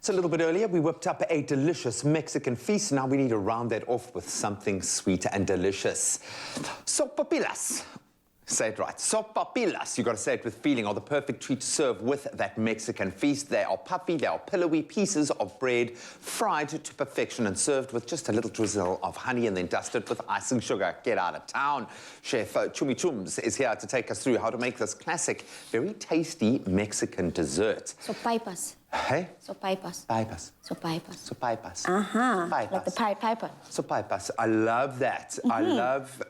So a little bit earlier, we whipped up a delicious Mexican feast. Now we need to round that off with something sweet and delicious. Sopapillas. Say it right. Sopapillas, you got to say it with feeling, are the perfect treat to serve with that Mexican feast. They are puffy, they are pillowy pieces of bread, fried to perfection and served with just a little drizzle of honey and then dusted with icing sugar. Get out of town. Chef Chumi Chums is here to take us through how to make this classic, very tasty Mexican dessert. Sopapillas. Hey? Sopapillas. Sopapillas. Sopapillas. Sopapillas. Like the Pied Piper. Sopapillas. I love that. I love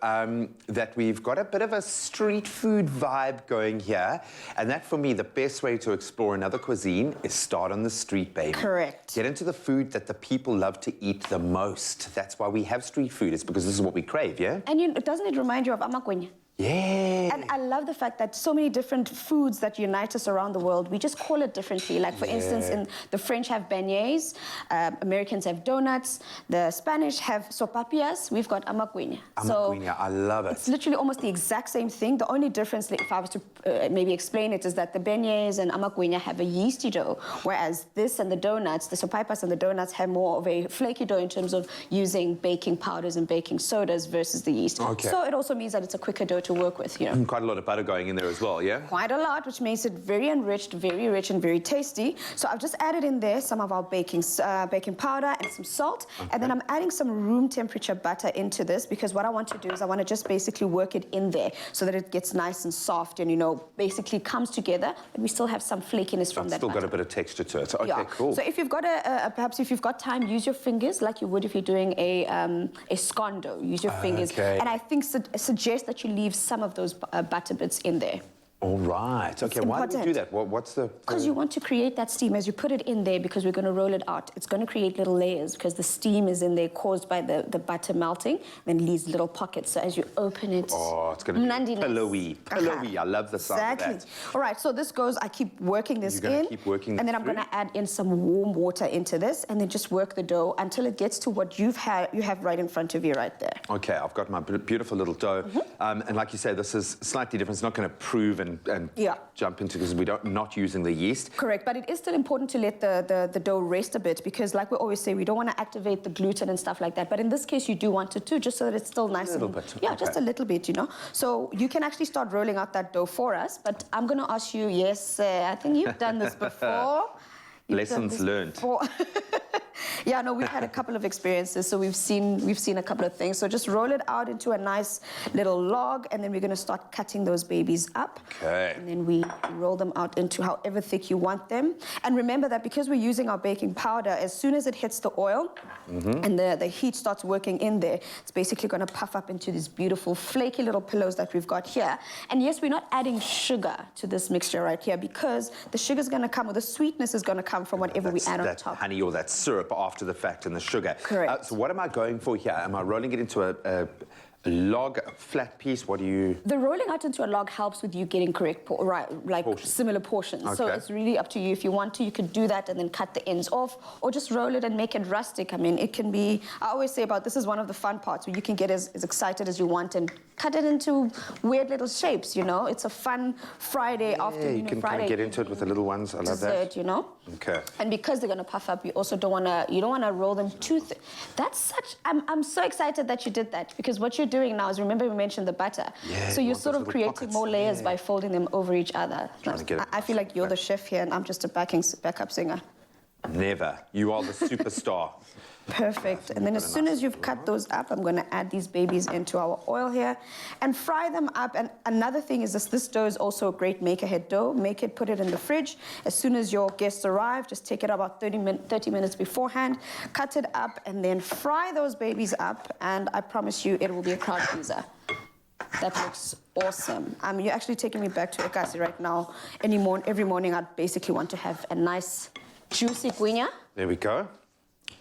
that we've got a bit of a street food vibe going here. And that, for me, the best way to explore another cuisine is start on the street, baby. Correct. Get into the food that the people love to eat the most. That's why we have street food. It's because this is what we crave, yeah? And doesn't it remind you of amaqueña? Yeah. And I love the fact that so many different foods that unite us around the world, we just call it differently. Like, for instance, in the French have beignets, Americans have donuts, the Spanish have sopapillas, we've got amaqueña. Amaqueña, I love it. It's literally almost the exact same thing. The only difference, if I was to maybe explain it, is that the beignets and amaqueña have a yeasty dough, whereas this and the donuts, the sopapillas and the donuts, have more of a flaky dough in terms of using baking powders and baking sodas versus the yeast. Okay. So it also means that it's a quicker dough to work with, you know. Quite a lot of butter going in there as well, yeah? Quite a lot, which makes it very enriched, very rich and very tasty. So I've just added in there some of our baking powder and some salt. Okay. And then I'm adding some room temperature butter into this, because what I want to do is I want to just basically work it in there so that it gets nice and soft and, you know, basically comes together, but we still have some flakiness from that still butter. Got a bit of texture to it. Okay, yeah. Cool. So if you've got perhaps if you've got time, use your fingers like you would if you're doing a scone dough. Use your fingers. Okay. And I think suggest that you leave some of those butter bits in there. All right. Okay, why do we do that? What's the... Because you want to create that steam. As you put it in there, because we're going to roll it out, it's going to create little layers because the steam is in there caused by the butter melting, then leaves little pockets. So as you open it... Oh, it's going to be pillowy. Pillowy. I love the sound of that. All right, so this goes... I keep working this in. You're going to keep working and then I'm going to add in some warm water into this and then just work the dough until it gets to what you have right in front of you right there. Okay, I've got my beautiful little dough. And like you say, this is slightly different. It's not going to prove and jump into, because we're not using the yeast. Correct, but it is still important to let the dough rest a bit, because like we always say, we don't want to activate the gluten and stuff like that. But in this case, you do want it to, just so that it's still nice. A little bit. Yeah, just a little bit, you know. So you can actually start rolling out that dough for us, but I'm going to ask you, yes, I think you've done this before. Lessons learned. Yeah, no, we've had a couple of experiences, so we've seen a couple of things. So just roll it out into a nice little log, and then we're going to start cutting those babies up. Okay. And then we roll them out into however thick you want them. And remember that because we're using our baking powder, as soon as it hits the oil and the heat starts working in there, it's basically going to puff up into these beautiful flaky little pillows that we've got here. And yes, we're not adding sugar to this mixture right here, because the sugar's going to come, or the sweetness is going to come from whatever we add on top. That honey or that syrup after the fact, and the sugar. Correct. So what am I going for here? Am I rolling it into a log, a flat piece? What do you... The rolling out into a log helps with you getting correct, similar portions. Okay. So it's really up to you. If you want to, you could do that and then cut the ends off, or just roll it and make it rustic. I mean, it can be... I always say about this is one of the fun parts, where you can get as excited as you want and cut it into weird little shapes, you know? It's a fun Friday afternoon. You can kind of get into it with the little ones. I love that. Dessert, you know? Okay. And because they're going to puff up, you also don't want to roll them too thick. That's such... I'm so excited that you did that, because what you're doing now is, remember we mentioned the butter. Yeah, so you're sort of creating more layers by folding them over each other. I feel like you're the chef here and I'm just a backup singer. Never. You are the superstar. Perfect. And then as soon as you've cut those up, I'm going to add these babies into our oil here and fry them up. And another thing is this dough is also a great make-ahead dough. Make it, put it in the fridge. As soon as your guests arrive, just take it about 30 minutes beforehand, cut it up, and then fry those babies up. And I promise you, it will be a crowd pleaser. That looks awesome. You're actually taking me back to Ekasi right now. Every morning, I'd basically want to have a nice, juicy guiña. There we go.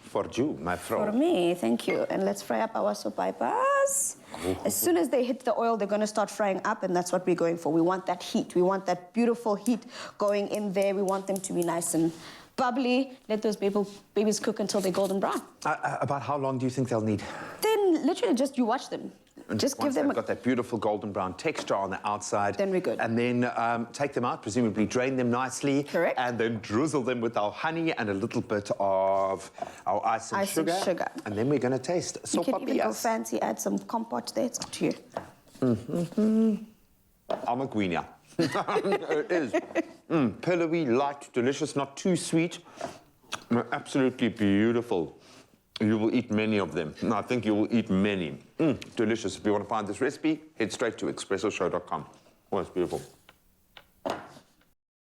For you, my friend. For me, thank you. And let's fry up our sopapillas. As soon as they hit the oil, they're going to start frying up, and that's what we're going for. We want that heat. We want that beautiful heat going in there. We want them to be nice and bubbly. Let those babies cook until they're golden brown. About how long do you think they'll need? Then literally just you watch them. And Just give once them they've got that beautiful golden brown texture on the outside. Then we're good. And then take them out, presumably drain them nicely. Correct. And then drizzle them with our honey and a little bit of our ice and sugar. And then we're going to taste You can even go sopapillas. fancy, add some compote there. It's up to you. I'm a guinea. It is. Pillowy, light, delicious, not too sweet. Absolutely beautiful. You will eat many of them. And I think you will eat many. Delicious. If you want to find this recipe, head straight to expressoshow.com. Oh, it's beautiful.